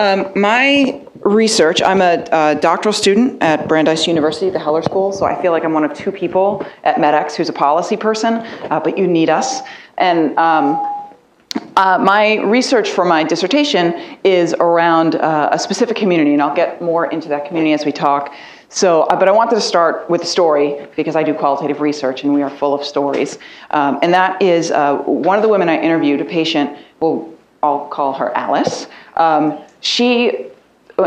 My research, I'm a doctoral student at Brandeis University, the Heller School, so I feel like I'm one of two people at MEDX who's a policy person, but you need us. And my research for my dissertation is around a specific community, and I'll get more into that community as we talk. So, but I wanted to start with a story because I do qualitative research and we are full of stories. And that is one of the women I interviewed, a patient, well, I'll call her Alice.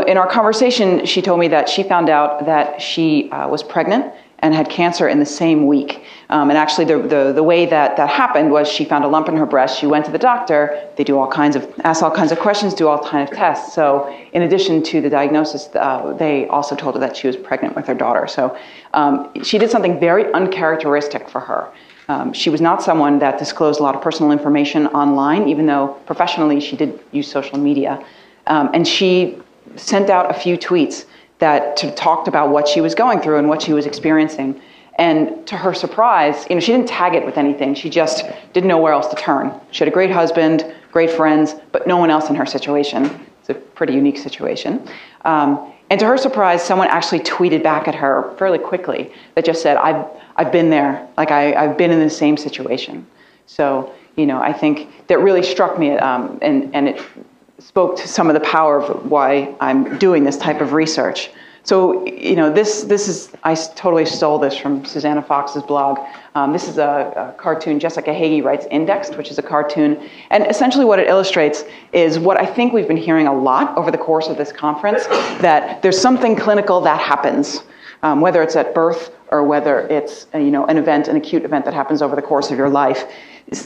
In our conversation, she told me that she found out that she was pregnant and had cancer in the same week. And actually the way that happened was she found a lump in her breast. She went to the doctor. They do ask all kinds of questions, do all kinds of tests. So in addition to the diagnosis, they also told her that she was pregnant with her daughter. So she did something very uncharacteristic for her. She was not someone that disclosed a lot of personal information online, even though professionally she did use social media. And she sent out a few tweets that talked about what she was going through and what she was experiencing. And to her surprise, she didn't tag it with anything. She just didn't know where else to turn. She had a great husband, great friends, but no one else in her situation. It's a pretty unique situation. And to her surprise, someone actually tweeted back at her fairly quickly that just said, I've been there. Like I've been in the same situation. So, I think that really struck me, and it spoke to some of the power of why I'm doing this type of research. So, this is, I totally stole this from Susanna Fox's blog. This is a cartoon Jessica Hagee writes, Indexed, which is a cartoon. And essentially what it illustrates is what I think we've been hearing a lot over the course of this conference, that there's something clinical that happens, whether it's at birth or whether it's, an acute event that happens over the course of your life.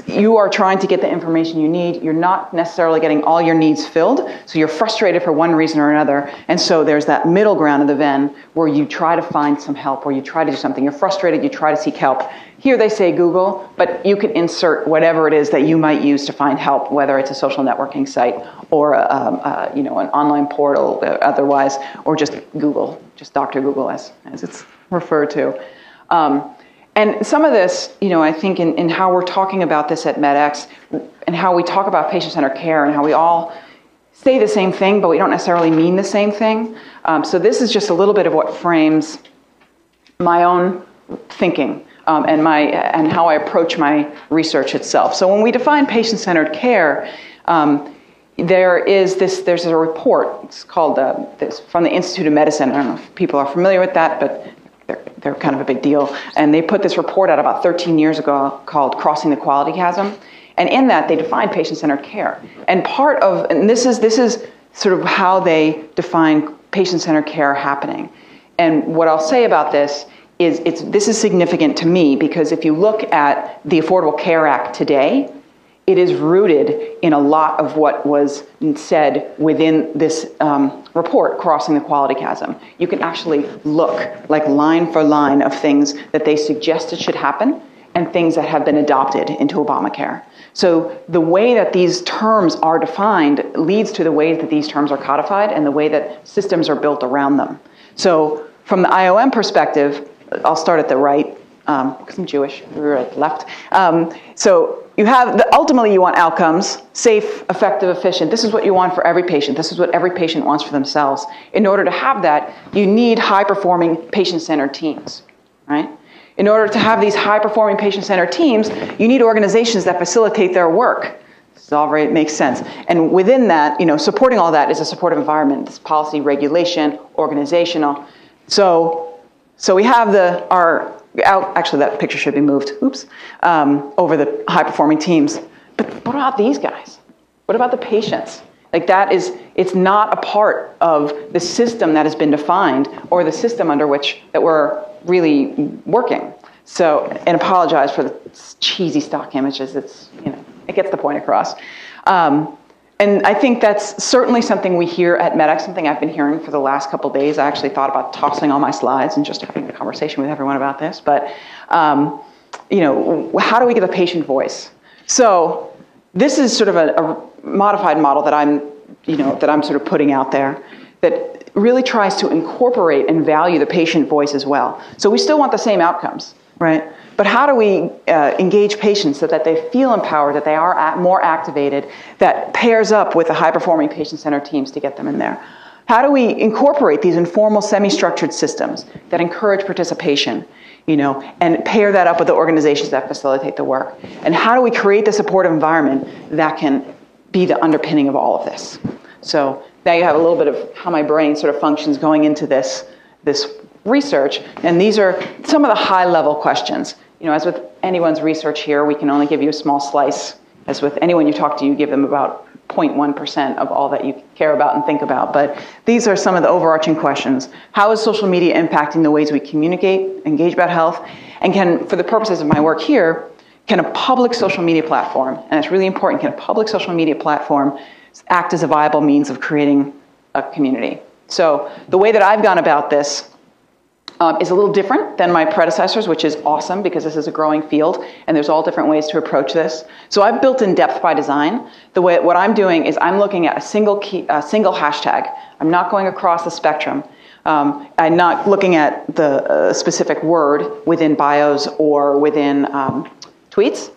You are trying to get the information you need. You're not necessarily getting all your needs filled, so you're frustrated for one reason or another. And so there's that middle ground of the Venn where you try to find some help, or you try to do something. You're frustrated, you try to seek help. Here they say Google, but you can insert whatever it is that you might use to find help, whether it's a social networking site or an online portal otherwise, or just Google, just Dr. Google as it's referred to. And some of this, I think in how we're talking about this at MEDX and how we talk about patient-centered care and how we all say the same thing, but we don't necessarily mean the same thing. So this is just a little bit of what frames my own thinking and how I approach my research itself. So when we define patient-centered care, there's a report. It's called this from the Institute of Medicine. I don't know if people are familiar with that, but they're kind of a big deal. And they put this report out about 13 years ago called Crossing the Quality Chasm. And in that, they define patient-centered care. And this is sort of how they define patient-centered care happening. And what I'll say about this is this is significant to me because if you look at the Affordable Care Act today, it is rooted in a lot of what was said within this report, Crossing the Quality Chasm. You can actually look like line for line of things that they suggested should happen and things that have been adopted into Obamacare. So the way that these terms are defined leads to the way that these terms are codified and the way that systems are built around them. So from the IOM perspective, I'll start at the right, because I'm Jewish, we're at the left. So you have, ultimately you want outcomes, safe, effective, efficient. This is what you want for every patient. This is what every patient wants for themselves. In order to have that, you need high-performing patient-centered teams, right? In order to have these high-performing patient-centered teams, you need organizations that facilitate their work. This all makes sense. And within that, supporting all that is a supportive environment. This policy, regulation, organizational. So we have actually that picture should be moved, over the high-performing teams. But what about these guys? What about the patients? It's not a part of the system that has been defined or the system under which that we're really working. So, and apologize for the cheesy stock images. It gets the point across. And I think that's certainly something we hear at MEDX, something I've been hearing for the last couple of days. I actually thought about tossing all my slides and just having a conversation with everyone about this. But, how do we get a patient voice? So this is sort of a modified model that I'm sort of putting out there that really tries to incorporate and value the patient voice as well. So we still want the same outcomes. right? But how do we engage patients so that they feel empowered, that they are more activated, that pairs up with the high-performing patient-centered teams to get them in there? How do we incorporate these informal, semi-structured systems that encourage participation, and pair that up with the organizations that facilitate the work? And how do we create the supportive environment that can be the underpinning of all of this? So now you have a little bit of how my brain sort of functions going into this research. And these are some of the high-level questions. As with anyone's research here, we can only give you a small slice. As with anyone you talk to, you give them about 0.1% of all that you care about and think about. But these are some of the overarching questions. How is social media impacting the ways we communicate, engage about health? And for the purposes of my work here, can a public social media platform, and it's really important, can a public social media platform act as a viable means of creating a community? So the way that I've gone about this is a little different than my predecessors, which is awesome because this is a growing field and there's all different ways to approach this. So I've built in depth by design. What I'm doing is I'm looking at a single hashtag. I'm not going across the spectrum. I'm not looking at the specific word within bios or within tweets,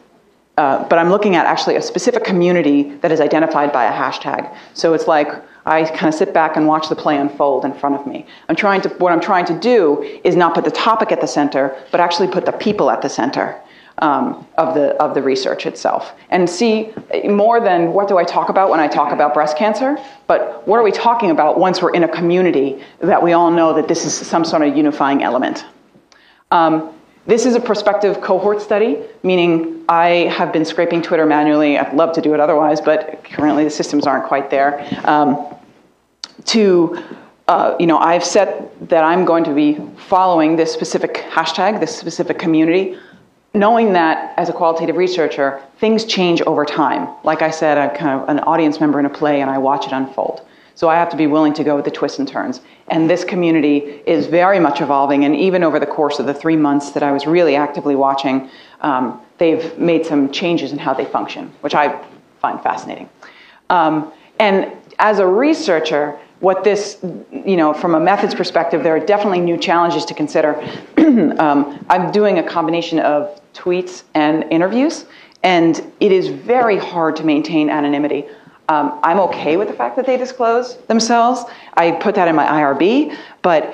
but I'm looking at actually a specific community that is identified by a hashtag. So it's like I kind of sit back and watch the play unfold in front of me. What I'm trying to do is not put the topic at the center, but actually put the people at the center of the research itself. And see more than what do I talk about when I talk about breast cancer, but what are we talking about once we're in a community that we all know that this is some sort of unifying element. This is a prospective cohort study, meaning I have been scraping Twitter manually. I'd love to do it otherwise, but currently the systems aren't quite there. I've set that I'm going to be following this specific hashtag, this specific community, knowing that as a qualitative researcher, things change over time. Like I said, I'm kind of an audience member in a play and I watch it unfold. So I have to be willing to go with the twists and turns. And this community is very much evolving. And even over the course of the 3 months that I was really actively watching, they've made some changes in how they function, which I find fascinating. And as a researcher, what this, from a methods perspective, there are definitely new challenges to consider. I'm doing a combination of tweets and interviews, and it is very hard to maintain anonymity. I'm okay with the fact that they disclose themselves. I put that in my IRB, but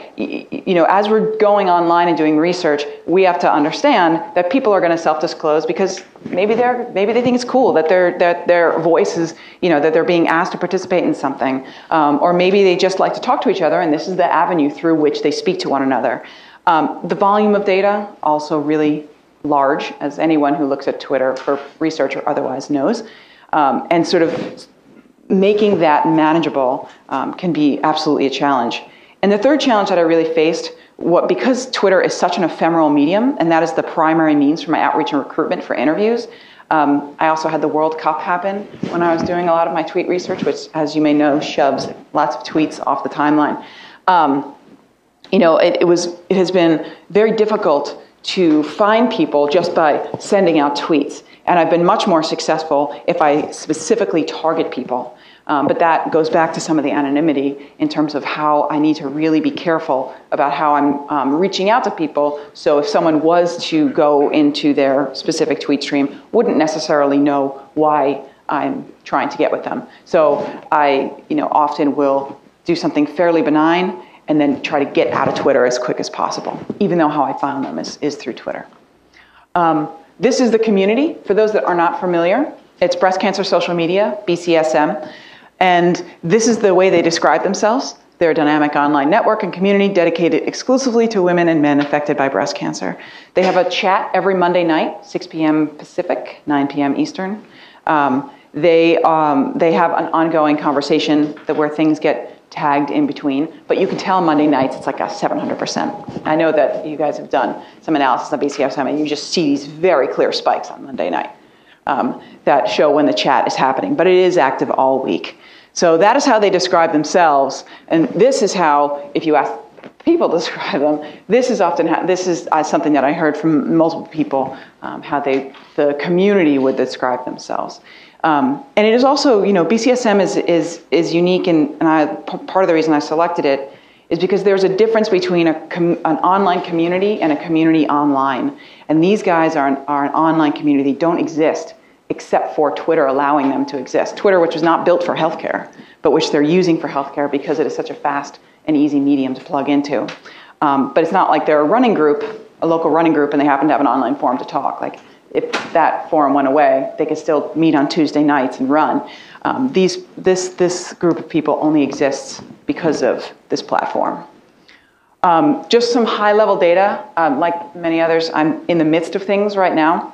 as we're going online and doing research, we have to understand that people are going to self-disclose because maybe they think it's cool that their voice is, that they're being asked to participate in something, or maybe they just like to talk to each other, and this is the avenue through which they speak to one another. The volume of data also really large, as anyone who looks at Twitter for research or otherwise knows, and sort of making that manageable can be absolutely a challenge. And the third challenge that I really faced, because Twitter is such an ephemeral medium, and that is the primary means for my outreach and recruitment for interviews, I also had the World Cup happen when I was doing a lot of my tweet research, which, as you may know, shoves lots of tweets off the timeline. It has been very difficult to find people just by sending out tweets. And I've been much more successful if I specifically target people. But that goes back to some of the anonymity in terms of how I need to really be careful about how I'm reaching out to people. So if someone was to go into their specific tweet stream, wouldn't necessarily know why I'm trying to get with them. So I often will do something fairly benign and then try to get out of Twitter as quick as possible, even though how I found them is through Twitter. This is the community. For those that are not familiar, it's Breast Cancer Social Media, BCSM. And this is the way they describe themselves. They're a dynamic online network and community dedicated exclusively to women and men affected by breast cancer. They have a chat every Monday night, 6 p.m. Pacific, 9 p.m. Eastern. They have an ongoing conversation where things get tagged in between, but you can tell Monday nights it's like a 700%. I know that you guys have done some analysis of BCSM and you just see these very clear spikes on Monday night that show when the chat is happening, but it is active all week. So that is how they describe themselves, and this is how, if you ask people to describe them, this is something that I heard from multiple people, how the community would describe themselves. And it is also, BCSM is unique, and part of the reason I selected it is because there's a difference between an online community and a community online. And these guys are an online community, don't exist except for Twitter allowing them to exist. Twitter, which was not built for healthcare, but which they're using for healthcare because it is such a fast and easy medium to plug into. But it's not like they're a running group, a local running group, and they happen to have an online forum to talk. Like, if that forum went away, they could still meet on Tuesday nights and run. This group of people only exists because of this platform. Just some high-level data. Like many others, I'm in the midst of things right now.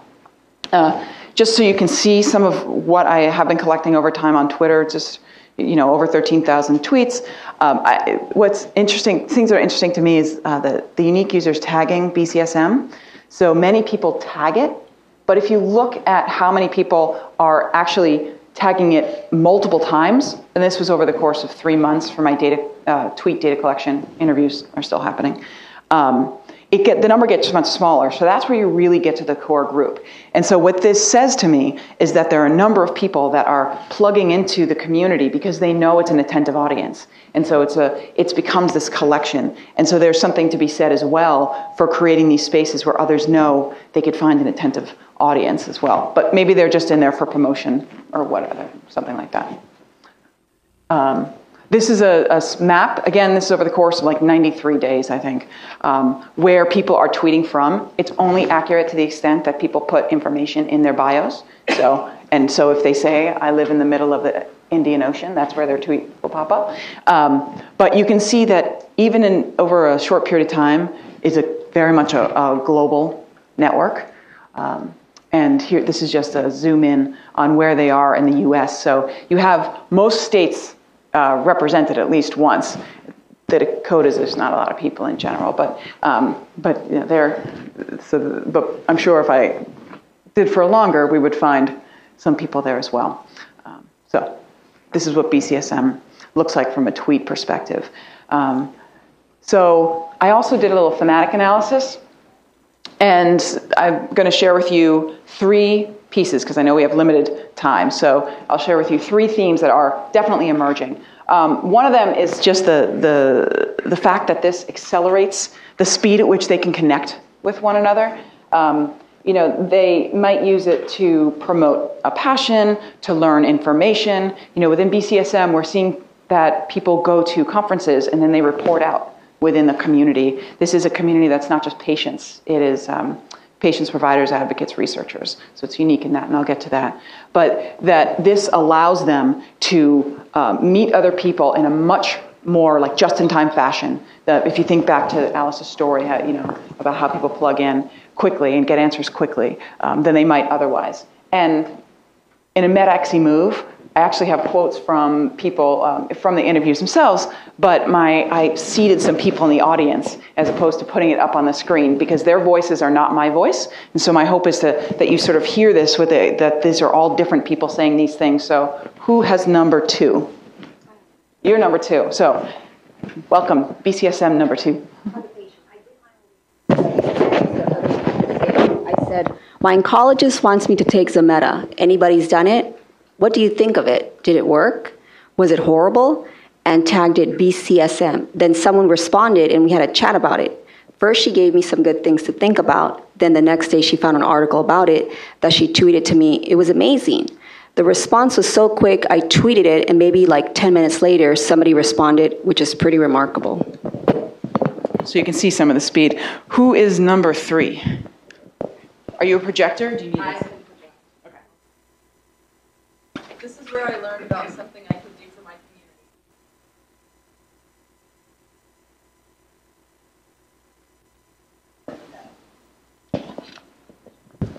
Just so you can see some of what I have been collecting over time on Twitter, just over 13,000 tweets. What's interesting, things that are interesting to me is the unique users tagging BCSM. So many people tag it, but if you look at how many people are actually tagging it multiple times, and this was over the course of 3 months for my tweet data collection, interviews are still happening, the number gets much smaller. So that's where you really get to the core group. And so what this says to me is that there are a number of people that are plugging into the community because they know it's an attentive audience. And so it becomes this collection. And so there's something to be said as well for creating these spaces where others know they could find an attentive audience as well. But maybe they're just in there for promotion or whatever, something like that. This is a map. Again, this is over the course of like 93 days, I think, where people are tweeting from. It's only accurate to the extent that people put information in their bios. So if they say, I live in the middle of the Indian Ocean, that's where their tweet will pop up. But you can see that even over a short period of time, is very much a global network. And here, this is just a zoom in on where they are in the US. So you have most states represented at least once. The Dakotas, there's not a lot of people in general, but I'm sure if I did for longer, we would find some people there as well. So this is what BCSM looks like from a tweet perspective. So I also did a little thematic analysis, and I'm going to share with you 3 pieces because I know we have limited time. So I'll share with you 3 themes that are definitely emerging. One of them is just the fact that this accelerates the speed at which they can connect with one another. They might use it to promote a passion, to learn information. Within BCSM, we're seeing that people go to conferences and then they report out within the community. This is a community that's not just patients. It is patients, providers, advocates, researchers. So it's unique in that, and I'll get to that. But that this allows them to meet other people in a much more like just-in-time fashion. If you think back to Alice's story, about how people plug in quickly and get answers quickly than they might otherwise. And in a meta-XE move, I actually have quotes from people from the interviews themselves, but I seated some people in the audience as opposed to putting it up on the screen because their voices are not my voice. And so my hope is that you sort of hear this that these are all different people saying these things. So who has number 2? You're number 2. So welcome, BCSM number 2. I said, my oncologist wants me to take Zometa. Anybody's done it? What do you think of it? Did it work? Was it horrible? And tagged it BCSM. Then someone responded and we had a chat about it. First, she gave me some good things to think about. Then the next day she found an article about it that she tweeted to me. It was amazing. The response was so quick, I tweeted it, and maybe like 10 minutes later, somebody responded, which is pretty remarkable. So you can see some of the speed. Who is number 3? Are you a projector? Do you need this? Okay. This is where I learned about something I could do for my community.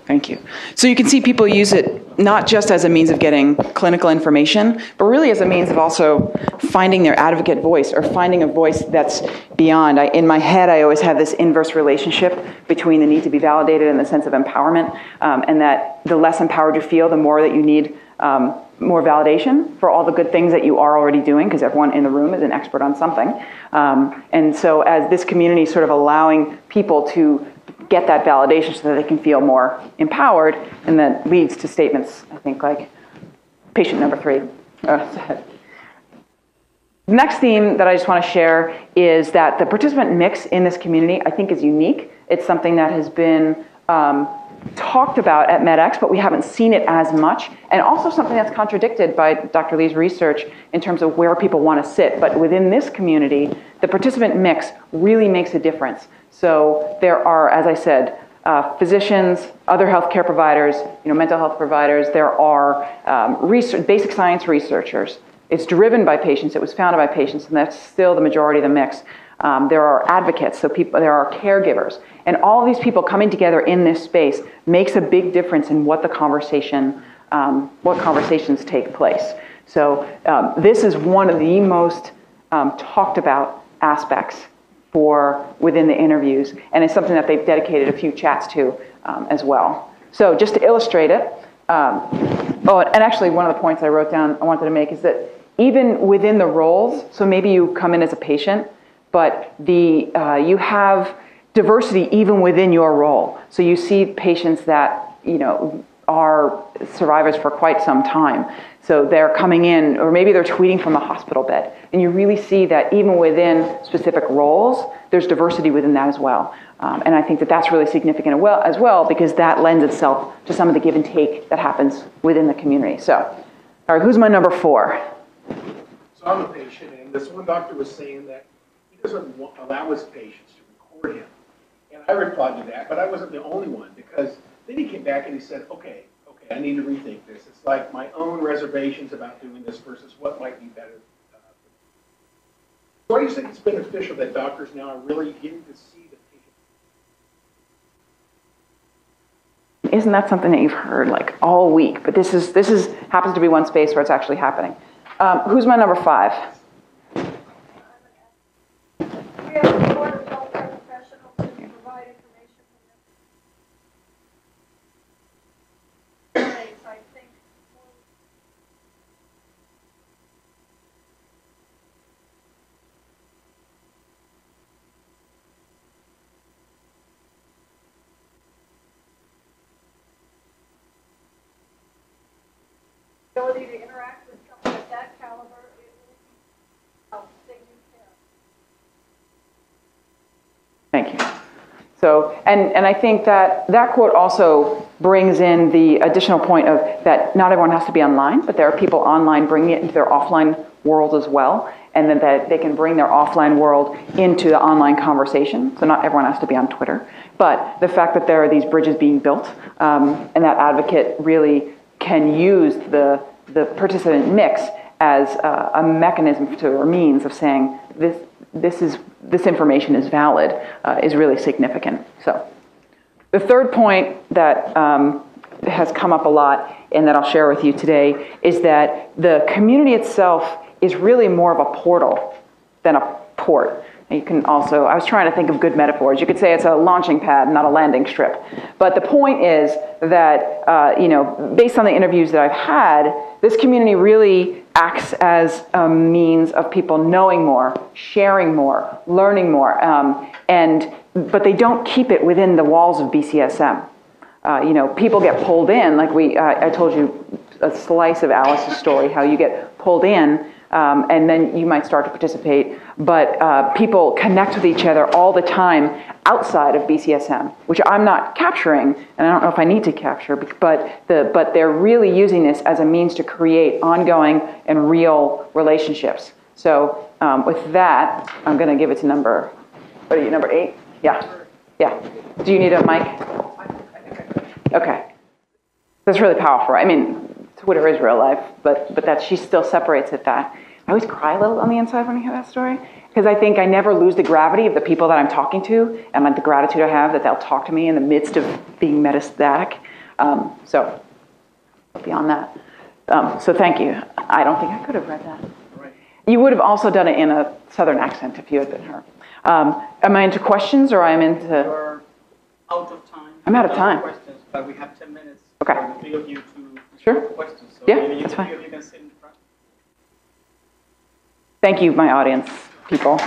Thank you. So you can see people use it not just as a means of getting clinical information, but really as a means of also finding their advocate voice or finding a voice that's beyond. In my head, I always have this inverse relationship between the need to be validated and the sense of empowerment, and that the less empowered you feel, the more that you need more validation for all the good things that you are already doing, because everyone in the room is an expert on something. And so as this community is sort of allowing people to get that validation so that they can feel more empowered, and that leads to statements, I think, like patient number 3. The next theme that I just want to share is that the participant mix in this community, I think, is unique. It's something that has been talked about at MedX, but we haven't seen it as much, and also something that's contradicted by Dr. Lee's research in terms of where people want to sit. But within this community, the participant mix really makes a difference. So there are, as I said, physicians, other healthcare providers, mental health providers. There are basic science researchers. It's driven by patients. It was founded by patients, and that's still the majority of the mix. There are advocates, so there are caregivers. And all of these people coming together in this space makes a big difference in what conversations take place. So this is one of the most talked about aspects within the interviews, and it's something that they've dedicated a few chats to as well. So just to illustrate it, and actually one of the points I wrote down I wanted to make is that even within the roles, so maybe you come in as a patient, but you have diversity even within your role. So you see patients that are survivors for quite some time. So they're coming in, or maybe they're tweeting from a hospital bed, and you really see that even within specific roles, there's diversity within that as well. And I think that that's really significant as well, because that lends itself to some of the give and take that happens within the community. So, all right, who's my number 4? So I'm a patient, and this one doctor was saying that he doesn't allow his patients to record him. And I replied to that, but I wasn't the only one, because then he came back and he said, okay, I need to rethink this. It's like my own reservations about doing this versus what might be better. Why do you think it's beneficial that doctors now are really getting to see the patient? Isn't that something that you've heard like all week? But this happens to be one space where it's actually happening. Who's my number 5? We have a board of healthcare professionals to provide information from the I think. Ability to interact with someone of that caliber, it will help they do care. Thank you. So, and I think that quote also brings in the additional point of that not everyone has to be online, but there are people online bringing it into their offline world as well, and then that they can bring their offline world into the online conversation. So not everyone has to be on Twitter, but the fact that there are these bridges being built, and that advocate really can use the participant mix as a mechanism or means of saying this information is valid, is really significant. So the third point that has come up a lot and that I'll share with you today is that the community itself is really more of a portal than a port. You can also, I was trying to think of good metaphors. You could say it's a launching pad, not a landing strip. But the point is that, based on the interviews that I've had, this community really acts as a means of people knowing more, sharing more, learning more, but they don't keep it within the walls of BCSM. People get pulled in, like I told you a slice of Alice's story, how you get pulled in, and then you might start to participate. But people connect with each other all the time outside of BCSM, which I'm not capturing, and I don't know if I need to capture, but they're really using this as a means to create ongoing and real relationships. So with that, I'm going to give it to number 8? Yeah. Do you need a mic? Okay. That's really powerful. I mean, Twitter is real life, but that she still separates it that. I always cry a little on the inside when I hear that story, because I think I never lose the gravity of the people that I'm talking to and the gratitude I have that they'll talk to me in the midst of being metastatic. So beyond that. So thank you. I don't think I could have read that. Right. You would have also done it in a Southern accent if you had been her. Am I into questions or I'm into... You're out of time. I'm out of time. Questions, but we have 10 minutes Okay. for the three of you to Sure. questions. So Yeah, maybe that's three fine. of you can sit in front. Thank you, my audience, people.